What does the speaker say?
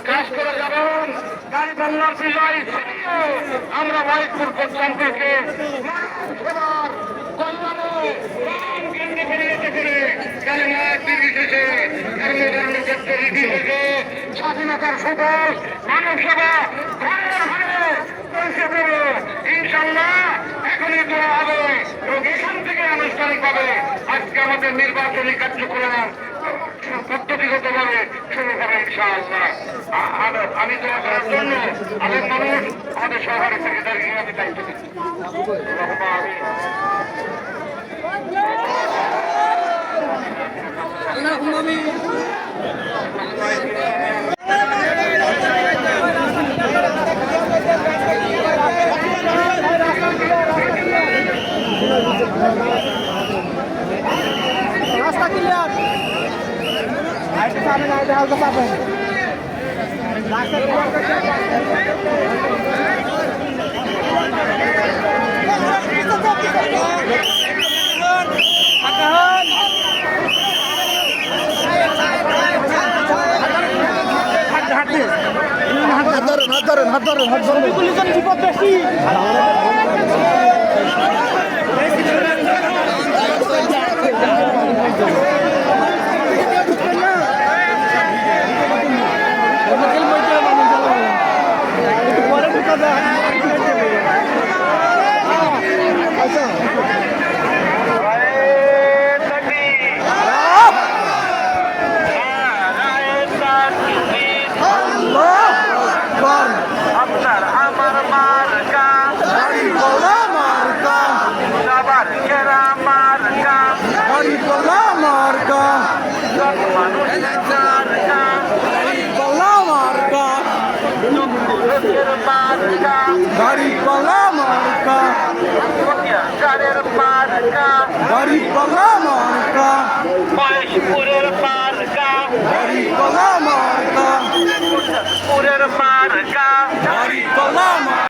কাজ করে যাবেন গাড়ি বাংলার বিজয় আমরা মহেশপুর পশ্চিম থেকে স্বাধীনতার সুযোগ মানব সেবা ইনশাল্লাহ এখনই দেওয়া হবে এবং এখান থেকে আনুষ্ঠানিক ভাবে আজকে আমাদের নির্বাচনী কার্যক্রম পদ্ধতিগতভাবে শুরু হবে ইনশাআল্লাহ। আমি দোয়া করার জন্য আমাদের মানুষ আমাদের সরকারি সেক্রেটারি আমি দায়িত্ব দিচ্ছি। রাস্তা ক্লিয়ার আইতে পাবেন আইতে হালকা পাবেন রাস্তা হাত ধরেন পুলিশের বিপদ বেশি আপনার আমার মার্কা সবার সেরা মার্কা মানুষের মার্কা লোকের মার্কা গাড়ি পালা মার্কা অত্যাচারের মার্কা গাড়ি পালা মার্কা মহেশপুরের মার্কা গাড়ি পালা মার্কা পুরের মার্কা গাড়ি পালা